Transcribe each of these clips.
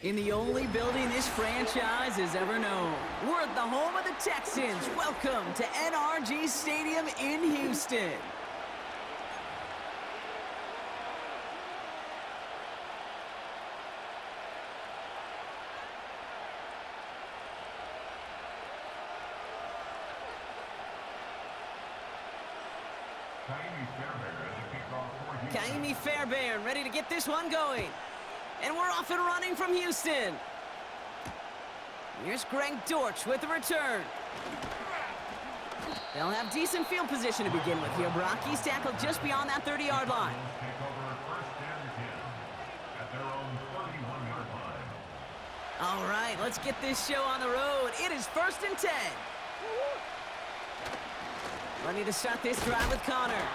In the only building this franchise has ever known. We're at the home of the Texans. Welcome to NRG Stadium in Houston. Kaimi Fairbairn ready to get this one going. And we're off and running from Houston. Here's Greg Dortch with the return. They'll have decent field position to begin with here, Brock. He's tackled just beyond that 30-yard line. All right, let's get this show on the road. It is 1st and 10. Ready to start this drive with Connor.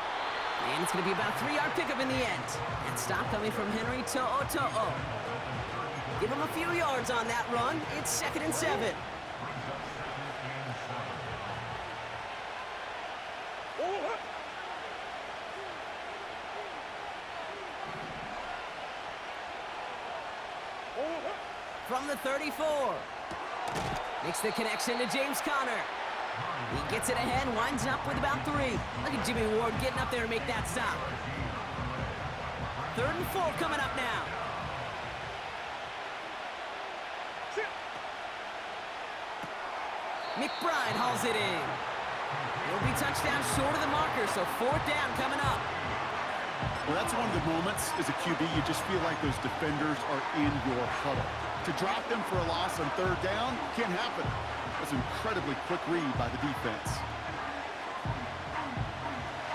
And it's going to be about a 3-yard pickup in the end. And stop coming from Henry To'o. Give him a few yards on that run. It's 2nd and 7. From the 34. Makes the connection to James Conner. He gets it ahead, winds up with about 3. Look at Jimmy Ward getting up there to make that stop. 3rd and 4 coming up now. McBride hauls it in. He'll be touchdown short of the marker, so 4th down coming up. Well, that's one of the moments as a QB, you just feel like those defenders are in your huddle. To drop them for a loss on 3rd down can't happen. That's an incredibly quick read by the defense.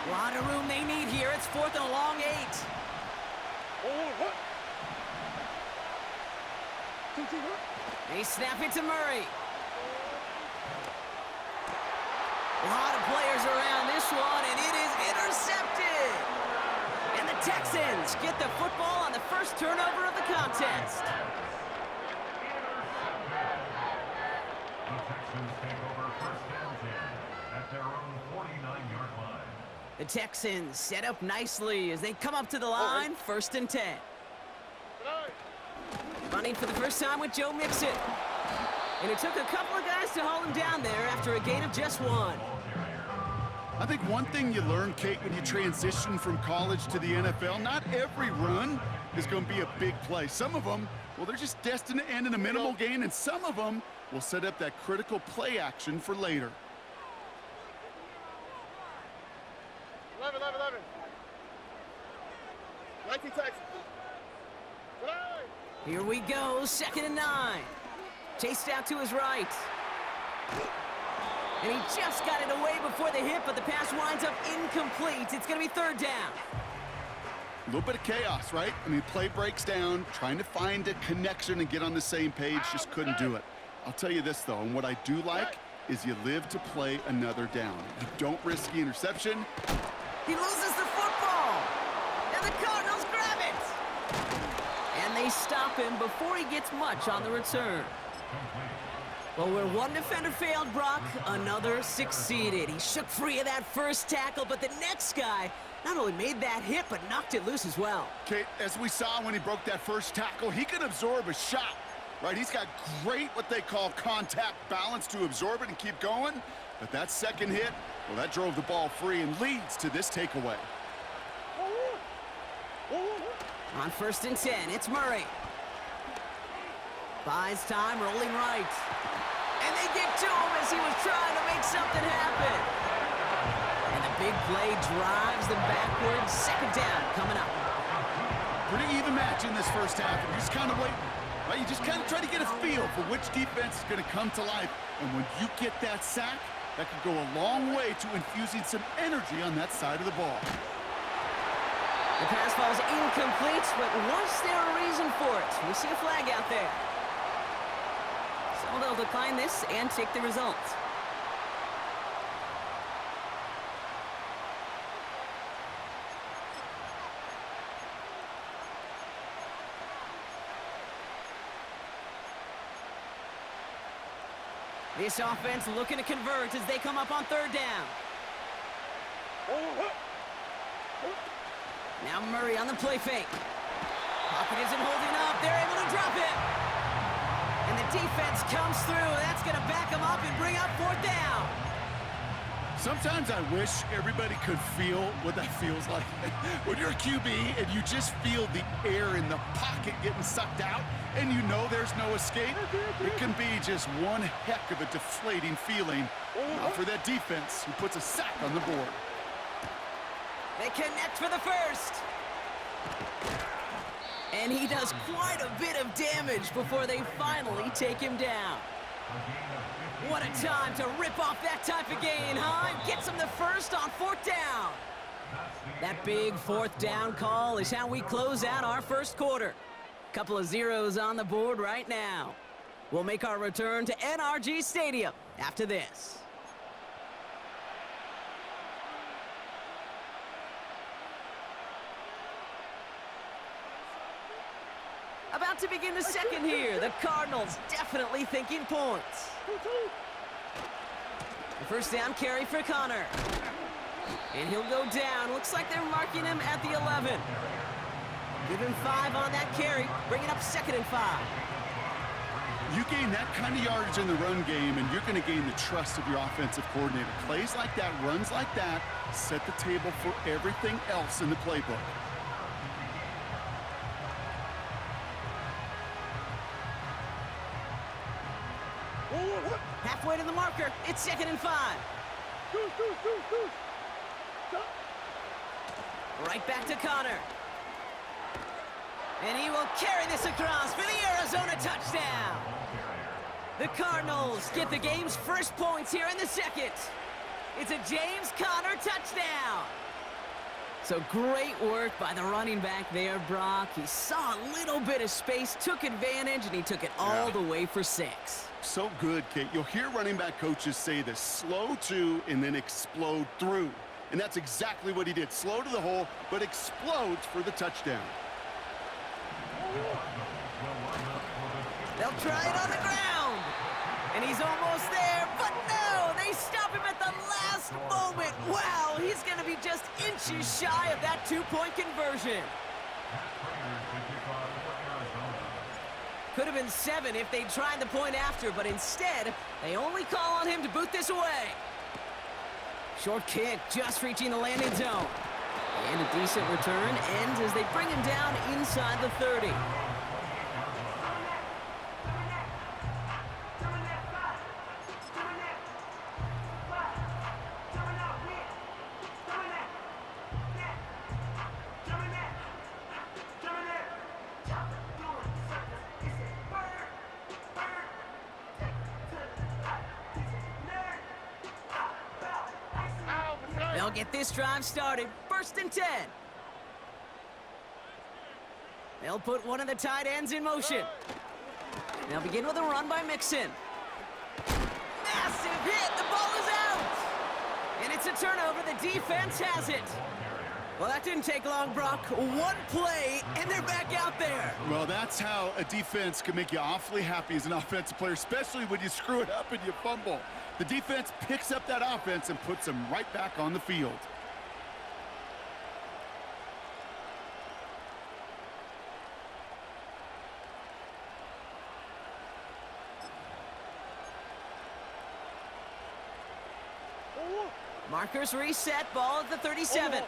A lot of room they need here. It's 4th and a long 8. They snap it to Murray. A lot of players around this one, and it is intercepted. And the Texans get the football on the first turnover of the contest. The Texans take over 1st and 10 at their own 49-yard line. The Texans set up nicely as they come up to the line, 1st and 10. Running for the first time with Joe Mixon. And it took a couple of guys to haul him down there after a gain of just 1. I think one thing you learn, Kate, when you transition from college to the NFL, not every run is going to be a big play. Some of them, well, they're just destined to end in a minimal gain, and some of them will set up that critical play action for later. 11. 19 Texans. Here we go, 2nd and 9. Chased out to his right. And he just got it away before the hit, but the pass winds up incomplete. It's going to be 3rd down. A little bit of chaos, right? I mean, play breaks down, trying to find a connection and get on the same page, just couldn't do it. I'll tell you this, though, and what I do like is you live to play another down. You don't risk the interception. He loses the football. And the Cardinals grab it. And they stop him before he gets much on the return. Well, where one defender failed, Brock, another succeeded. He shook free of that first tackle, but the next guy not only made that hit, but knocked it loose as well. Kate, as we saw when he broke that first tackle, he can absorb a shot, right? He's got great, what they call contact balance to absorb it and keep going. But that second hit, well, that drove the ball free and leads to this takeaway. On 1st and 10, it's Murray. Buys time, rolling right. And they get to him as he was trying to make something happen. And the big play drives them backwards. 2nd down coming up. Pretty even match in this first half, and you just kind of wait. Right? You just kind of try to get a feel for which defense is going to come to life. And when you get that sack, that could go a long way to infusing some energy on that side of the ball. The pass falls incomplete, but was there a reason for it? We see a flag out there. So they'll decline this and take the result. This offense looking to convert as they come up on 3rd down. Now Murray on the play fake. Pocket isn't holding up. They're able to drop it. And the defense comes through. That's going to back them up and bring up fourth down. Sometimes I wish everybody could feel what that feels like. When you're a QB and you just feel the air in the pocket getting sucked out and you know there's no escape, it can be just one heck of a deflating feeling. Now for that defense who puts a sack on the board. They connect for the first. And he does quite a bit of damage before they finally take him down. What a time to rip off that type of gain, huh? Gets him the first on fourth down. That big fourth down call is how we close out our first quarter. Couple of zeros on the board right now. We'll make our return to NRG Stadium after this. About to begin the second here. The Cardinals definitely thinking points. The first down carry for Connor. And he'll go down. Looks like they're marking him at the 11. Give him 5 on that carry. Bring it up 2nd and 5. You gain that kind of yardage in the run game, and you're going to gain the trust of your offensive coordinator. Plays like that, runs like that, set the table for everything else in the playbook. Halfway to the marker. It's 2nd and 5. Right back to Connor. And he will carry this across for the Arizona touchdown. The Cardinals get the game's first points here in the second. It's a James Conner touchdown. So great work by the running back there, Brock. He saw a little bit of space, took advantage, and he took it all the way for 6. So good, Kate. You'll hear running back coaches say this: slow to and then explode through. And that's exactly what he did. Slow to the hole, but explodes for the touchdown. They'll try it on the ground. And he's almost there, but no! They stop him at the last moment. Wow, he's going to be just inches shy of that 2-point conversion. Could have been 7 if they tried the point after, but instead, they only call on him to boot this away. Short kick, just reaching the landing zone. And a decent return ends as they bring him down inside the 30. They'll get this drive started. 1st and 10. They'll put one of the tight ends in motion. They'll begin with a run by Mixon. Massive hit. The ball is out. And it's a turnover. The defense has it. Well, that didn't take long, Brock. One play, and they're back out there. Well, that's how a defense can make you awfully happy as an offensive player, especially when you screw it up and you fumble. The defense picks up that offense and puts them right back on the field. Markers reset, ball at the 37.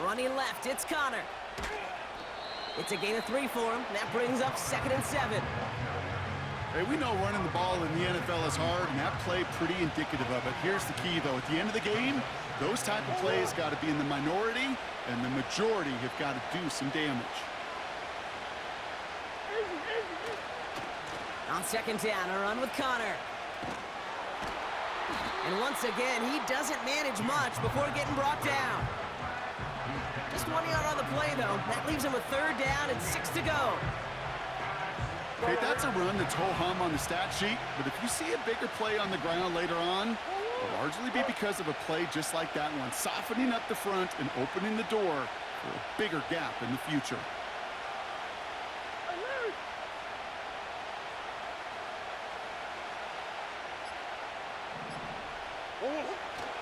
Running left, it's Connor. It's a gain of 3 for him. That brings up 2nd and 7. Hey, we know running the ball in the NFL is hard, and that play pretty indicative of it. Here's the key, though. At the end of the game, those type of plays got to be in the minority, and the majority have got to do some damage. On 2nd down, a run with Connor. And once again, he doesn't manage much before getting brought down. Just 1 yard on the play, though. That leaves him with 3rd down and 6 to go. Okay, that's a run that's ho-hum on the stat sheet, but if you see a bigger play on the ground later on, it'll largely be because of a play just like that one, softening up the front and opening the door for a bigger gap in the future.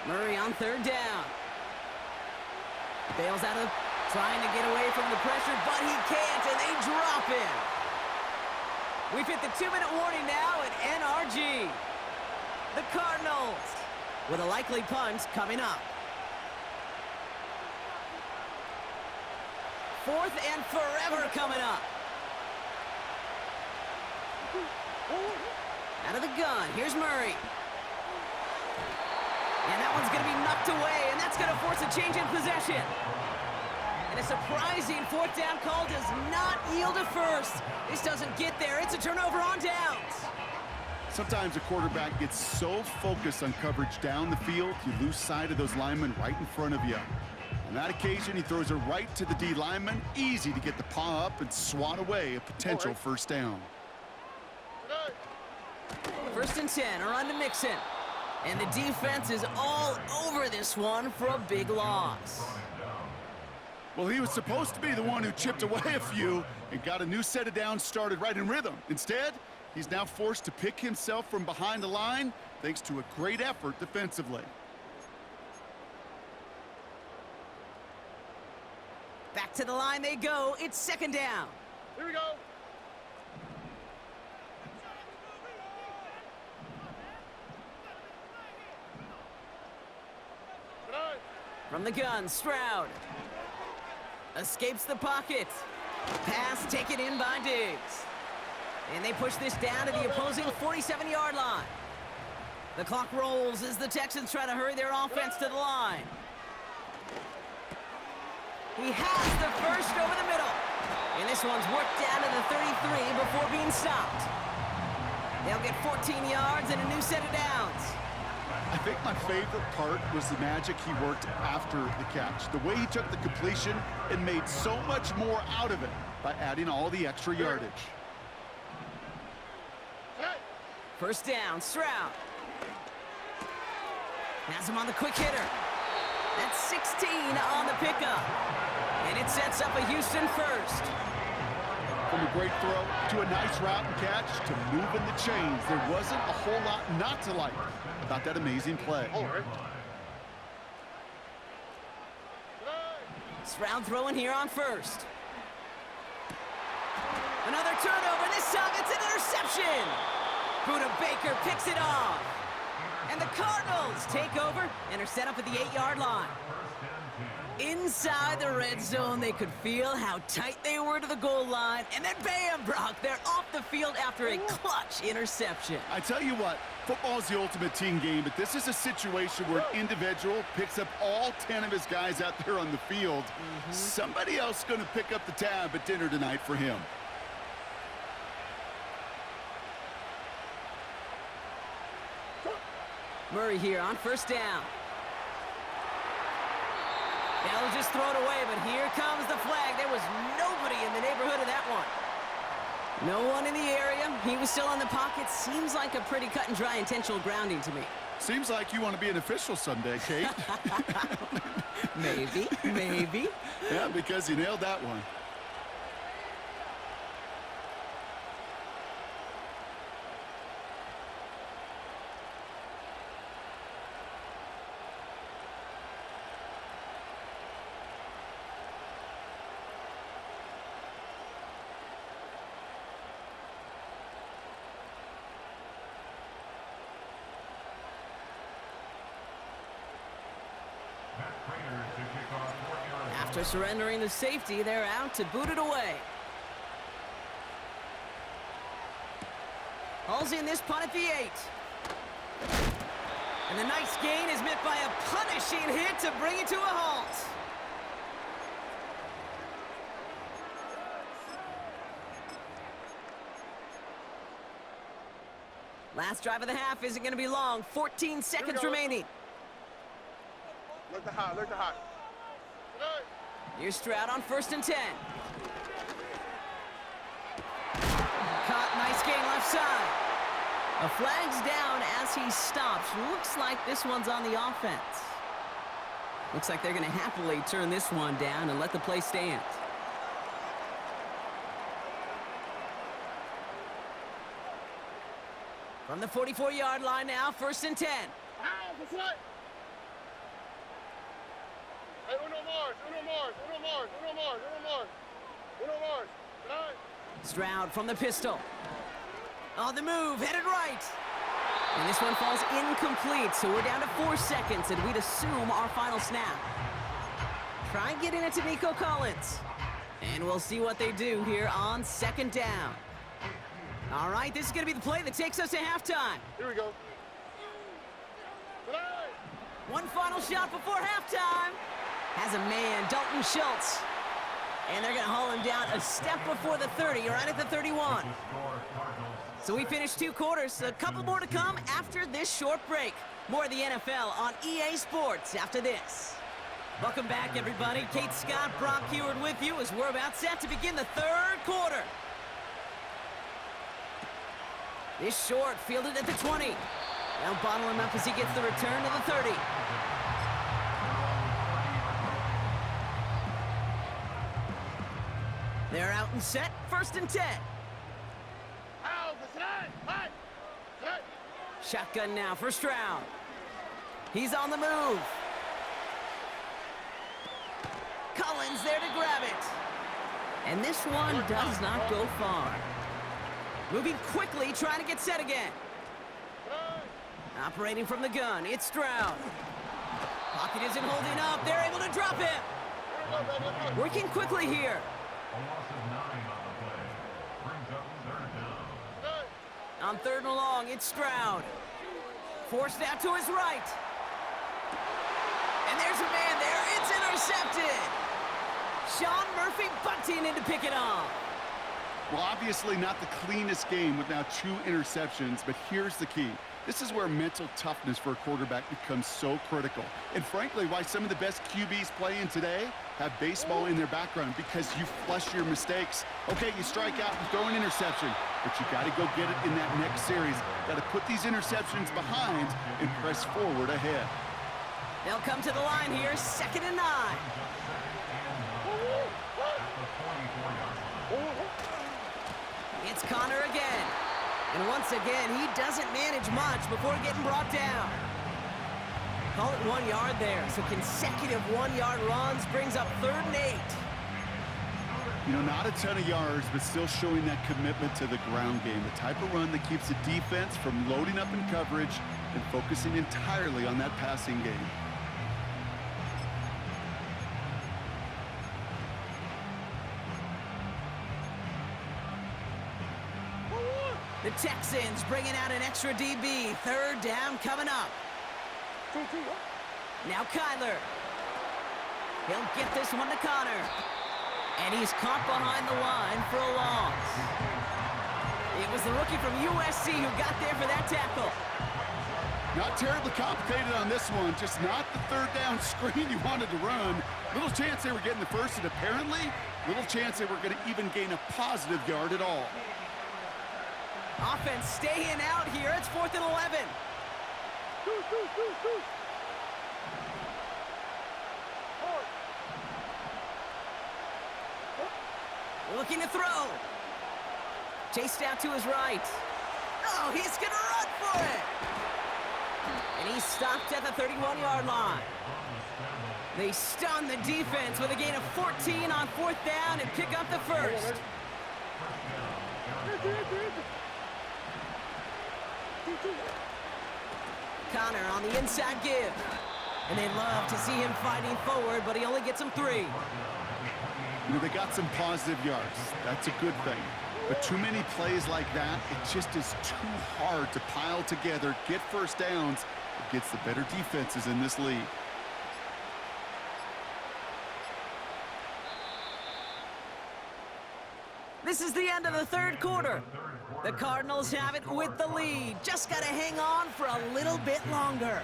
Murray on 3rd down. Bails out of Trying to get away from the pressure, but he can't, and they drop him. We've hit the 2-minute warning now at NRG. The Cardinals with a likely punt coming up. 4th and forever coming up. Out of the gun, here's Murray. And that one's going to be knocked away, and that's going to force a change in possession. And a surprising 4th down call does not yield a first. This doesn't get there. It's a turnover on downs. Sometimes a quarterback gets so focused on coverage down the field, you lose sight of those linemen right in front of you. On that occasion, he throws it right to the D lineman. Easy to get the paw up and swat away a potential first down. 1st and 10, a run to Mixon. And the defense is all over this one for a big loss. Well, he was supposed to be the one who chipped away a few and got a new set of downs started right in rhythm. Instead, he's now forced to pick himself from behind the line thanks to a great effort defensively. Back to the line they go. It's 2nd down. Here we go. From the gun, Stroud. Escapes the pocket. Pass taken in by Diggs. And they push this down to the opposing 47-yard line. The clock rolls as the Texans try to hurry their offense to the line. He has the first over the middle. And this one's worked down to the 33 before being stopped. They'll get 14 yards and a new set of downs. I think my favorite part was the magic he worked after the catch. The way he took the completion and made so much more out of it by adding all the extra yardage. 1st down, Stroud. Has him on the quick hitter. That's 16 on the pickup. And it sets up a Houston first. From a great throw to a nice route and catch to moving the chains, there wasn't a whole lot not to like about that amazing play. Stroud throwing here on 1st. Another turnover. This time it's an interception. Buda Baker picks it off. And the Cardinals take over and are set up at the 8-yard line. Inside the red zone, they could feel how tight they were to the goal line. And then bam, Brock, they're off the field after a clutch interception. I tell you what, football is the ultimate team game, but this is a situation where an individual picks up all 10 of his guys out there on the field. Somebody else is going to pick up the tab at dinner tonight for him. Murray here on 1st down. They'll just throw it away, but here comes the flag. There was nobody in the neighborhood of that one. No one in the area. He was still in the pocket. Seems like a pretty cut and dry intentional grounding to me. Seems like you want to be an official someday, Kate. Maybe, maybe. Yeah, because you nailed that one. After surrendering the safety, they're out to boot it away. Hauls in this punt at the 8. And the nice gain is met by a punishing hit to bring it to a halt. Last drive of the half isn't going to be long. 14 seconds remaining. Look the hot, look the hot. Here's Stroud on 1st and 10. Caught, nice gain left side. A flag's down as he stops. Looks like this one's on the offense. Looks like they're going to happily turn this one down and let the play stand. From the 44-yard line now, 1st and 10. Hay uno more. Stroud from the pistol. On the move, headed right. And this one falls incomplete, so we're down to 4 seconds, and we'd assume our final snap. Try getting it to Nico Collins. And we'll see what they do here on 2nd down. All right, this is going to be the play that takes us to halftime. Here we go. One final shot before halftime. Has a man, Dalton Schultz. And they're going to haul him down a step before the 30, right at the 31. So we finished 2 quarters. A couple more to come after this short break. More of the NFL on EA Sports after this. Welcome back, everybody. Kate Scott, Brock Heward with you as we're about set to begin the 3rd quarter. This short, fielded at the 20. Now bottle him up as he gets the return to the 30. They're out and set, 1st and 10. Shotgun now for Stroud. He's on the move. Collins there to grab it. And this one does not go far. Moving quickly, trying to get set again. Operating from the gun, it's Stroud. Pocket isn't holding up. They're able to drop him. Working quickly here. A loss of 9 on the play. Brings up 3rd down. On 3rd and long, it's Stroud. Forced out to his right. And there's a man there. It's intercepted. Sean Murphy bunting in to pick it off. Well, obviously not the cleanest game with now 2 interceptions, but here's the key. This is where mental toughness for a quarterback becomes so critical. And frankly, why some of the best QBs playing today have baseball in their background, because you flush your mistakes. Okay, you strike out and throw an interception, but you got to go get it in that next series. Got to put these interceptions behind and press forward ahead. They'll come to the line here, 2nd and 9. It's Connor again. And once again, he doesn't manage much before getting brought down. Call it 1 yard there. So consecutive 1-yard runs brings up 3rd and 8. You know, not a ton of yards, but still showing that commitment to the ground game. The type of run that keeps the defense from loading up in coverage and focusing entirely on that passing game. The Texans bringing out an extra DB. 3rd down coming up. Now Kyler. He'll get this one to Connor. And he's caught behind the line for a loss. It was the rookie from USC who got there for that tackle. Not terribly complicated on this one. Just not the 3rd down screen you wanted to run. Little chance they were getting the first, and apparently little chance they were going to even gain a positive yard at all. Offense staying out here. It's 4th and 11. Looking to throw. Chased out to his right. Oh, he's going to run for it. And he's stopped at the 31-yard line. They stun the defense with a gain of 14 on 4th down and pick up the first. Connor on the inside give. And they love to see him fighting forward, but he only gets them 3. You know, they got some positive yards. That's a good thing. But too many plays like that, it just is too hard to pile together, get first downs against the better defenses in this league. This is the end of the 3rd quarter. The Cardinals have it with the lead. Just got to hang on for a little bit longer.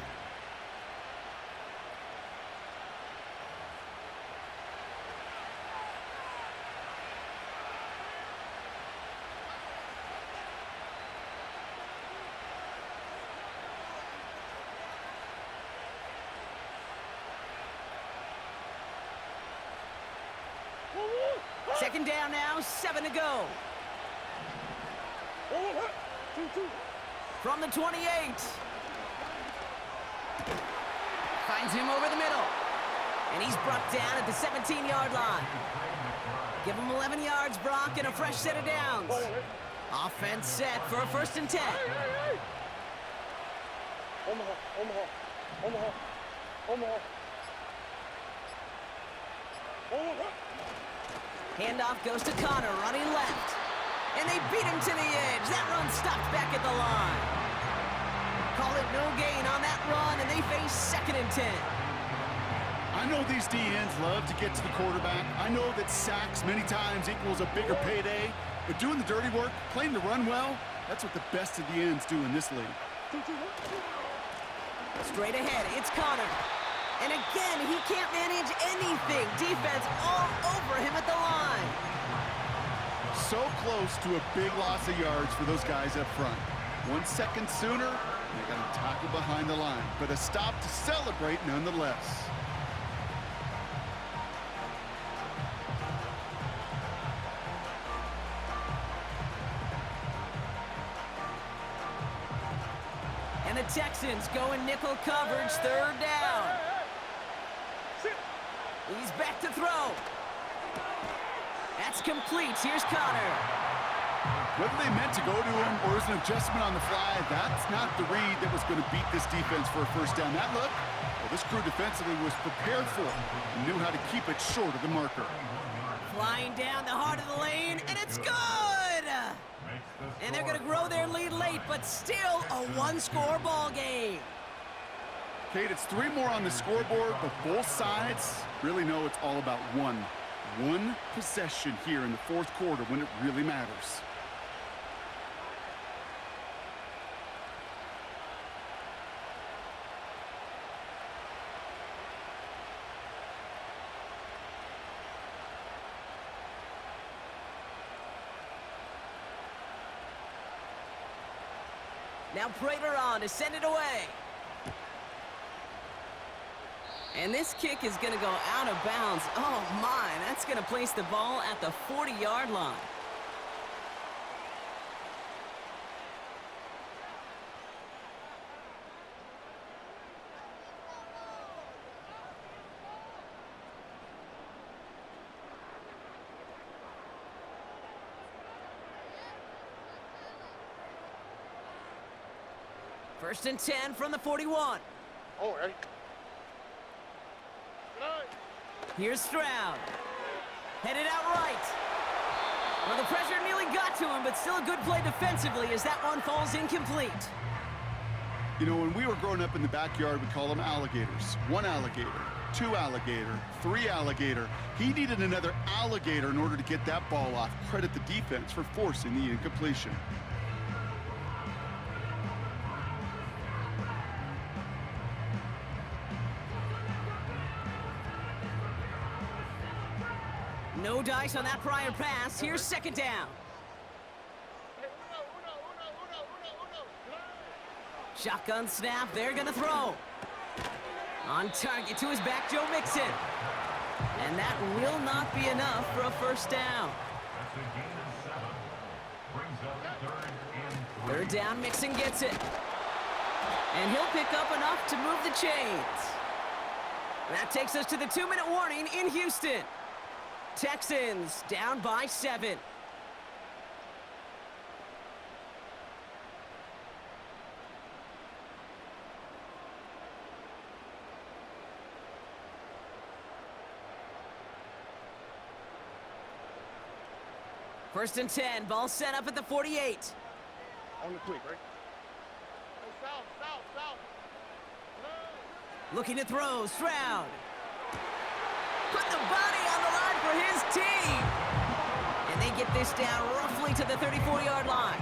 Second down now, 7 to go. From the 28. Finds him over the middle. And he's brought down at the 17-yard line. Give him 11 yards, Brock, and a fresh set of downs. Offense set for a 1st and 10. Handoff goes to Connor, running left. And they beat him to the edge. That run stopped back at the line. Call it no gain on that run, and they face 2nd and 10. I know these DNs love to get to the quarterback. I know that sacks many times equals a bigger payday, but doing the dirty work, playing to run well, that's what the best of the ends do in this league. Straight ahead, it's Connor. And again, he can't manage anything. Defense all over him at the line. So close to a big loss of yards for those guys up front. 1 second sooner, they got him tackled behind the line, but a stop to celebrate nonetheless. And the Texans go in nickel coverage, 3rd down. He's back to throw. That's complete. Here's Connor. Whether they meant to go to him or it was an adjustment on the fly, that's not the read that was going to beat this defense for a 1st down. That look, well, this crew defensively was prepared for it and knew how to keep it short of the marker. Flying down the heart of the lane, and it's good! And they're going to grow their lead late, but still a 1-score ball game. Kate, it's 3 more on the scoreboard, but both sides really know it's all about one possession here in the 4th quarter when it really matters. Now Prater on to send it away. And this kick is going to go out of bounds. Oh, my. That's going to place the ball at the 40-yard line. First and 10 from the 41. Oh, ready? Here's Stroud. Headed out right. Well, the pressure nearly got to him, but still a good play defensively as that one falls incomplete. You know, when we were growing up in the backyard, we call them alligators. 1 alligator, 2 alligator, 3 alligator. He needed another alligator in order to get that ball off. Credit the defense for forcing the incompletion. No dice on that prior pass. Here's 2nd down. Shotgun snap. They're going to throw. On target to his back, Joe Mixon. And that will not be enough for a 1st down. Third down, Mixon gets it. And he'll pick up enough to move the chains. That takes us to the 2-minute warning in Houston. Texans down by 7. First and 10, ball set up at the 48. On the quick, right? South. Looking to throw, Stroud. Put the body on the line for his team. And they get this down roughly to the 34-yard line.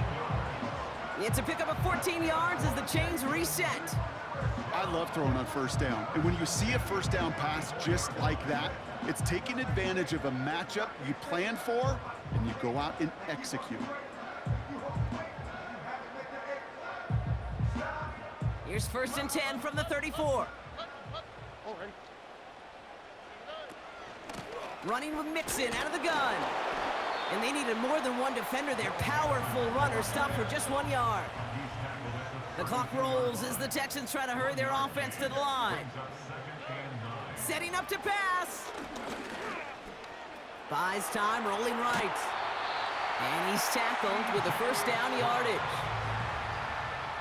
It's a pickup of 14 yards as the chains reset. I love throwing on 1st down. And when you see a 1st down pass just like that, it's taking advantage of a matchup you planned for, and you go out and execute. Here's 1st and 10 from the 34. Running with Mixon out of the gun. And they needed more than one defender. Their powerful runner stopped for just 1 yard. The clock rolls as the Texans try to hurry their offense to the line. Setting up to pass. Buys time, rolling right. And he's tackled with the first down yardage.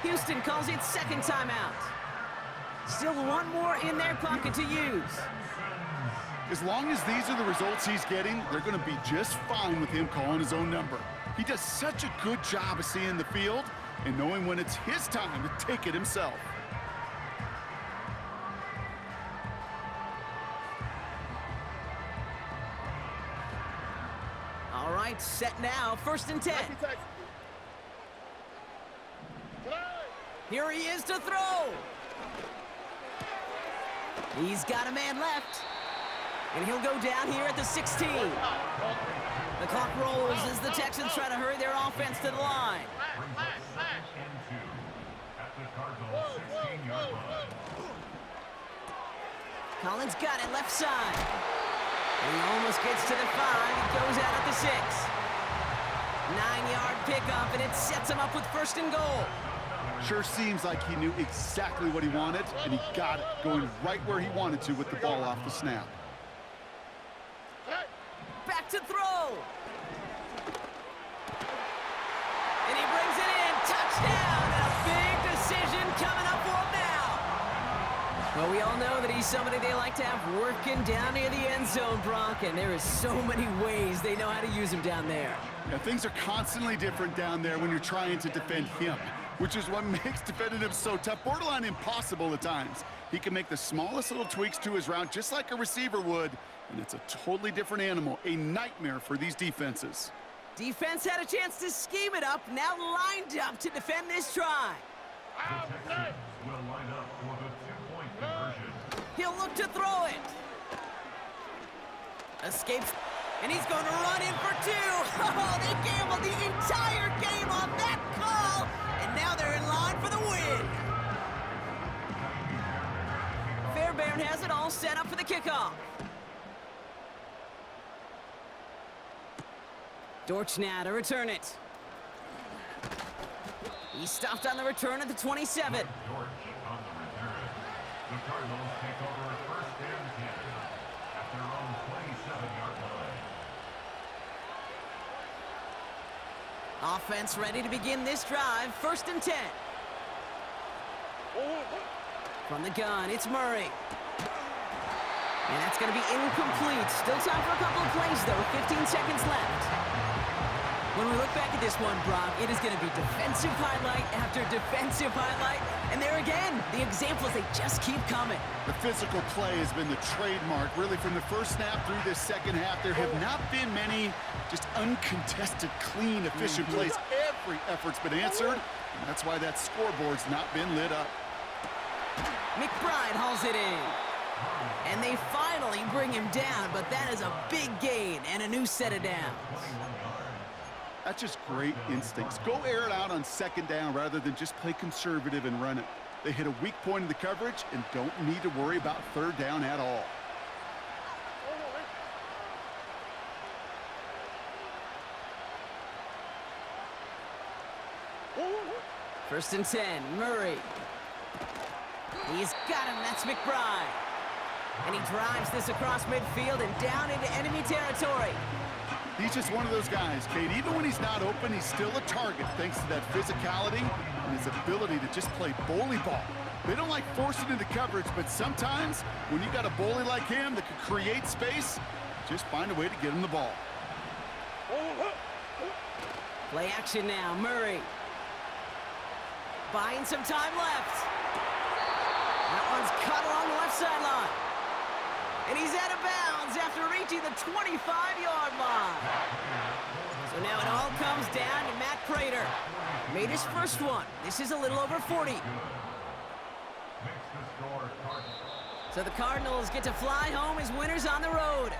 Houston calls it second timeout. Still one more in their pocket to use. As long as these are the results he's getting, they're going to be just fine with him calling his own number. He does such a good job of seeing the field and knowing when it's his time to take it himself. All right, set now, 1st and 10. Here he is to throw. He's got a man left. And he'll go down here at the 16. The clock rolls as the Texans try to hurry their offense to the line. Collins got it left side. And he almost gets to the 5. He goes out at the 6. 9-yard pickup, and it sets him up with 1st and goal. Sure seems like he knew exactly what he wanted, and he got it, going right where he wanted to with the ball off the snap. Back to throw. And he brings it in. Touchdown. And a big decision coming up for him now. Well, we all know that he's somebody they like to have working down near the end zone, Brock, and there is so many ways they know how to use him down there. Yeah, things are constantly different down there when you're trying to defend him, which is what makes defending him so tough, borderline impossible at times. He can make the smallest little tweaks to his route just like a receiver would, and it's a totally different animal, a nightmare for these defenses. Defense had a chance to scheme it up, now lined up to defend this try. The Texans will line up for the two-point conversion. He'll look to throw it. Escapes, and he's going to run in for 2. Oh, they gambled the entire game on that call, and now they're in line for the win. Fairbairn has it all set up for the kickoff. Dortch now to return it. He stopped on the return at the 27. Dortch on the return. The Cardinals take over at 1st and 10 at their own 27-yard line. Offense ready to begin this drive. 1st and 10. From the gun, it's Murray. And that's going to be incomplete. Still time for a couple of plays, though. 15 seconds left. When we look back at this one, Brock, it is going to be defensive highlight after defensive highlight. And there again, the examples, they just keep coming. The physical play has been the trademark, really, from the first snap through this second half. There have not been many just uncontested, clean, efficient plays. Every effort's been answered, and that's why that scoreboard's not been lit up. McBride hauls it in. And they finally bring him down, but that is a big gain and a new set of downs. That's just great instincts. Go air it out on 2nd down rather than just play conservative and run it. They hit a weak point in the coverage and don't need to worry about 3rd down at all. First and 10, Murray. He's got him, that's McBride. And he drives this across midfield and down into enemy territory. He's just one of those guys, Kate. Even when he's not open, he's still a target thanks to that physicality and his ability to just play bully ball. They don't like forcing into coverage, but sometimes when you got a bully like him that can create space, just find a way to get him the ball. Play action now, Murray. Buying some time left. That one's cut along the left sideline. And he's out of bounds after reaching the 25-yard line. So now it all comes down to Matt Prater. Made his first one. This is a little over 40. So the Cardinals get to fly home as winners on the road.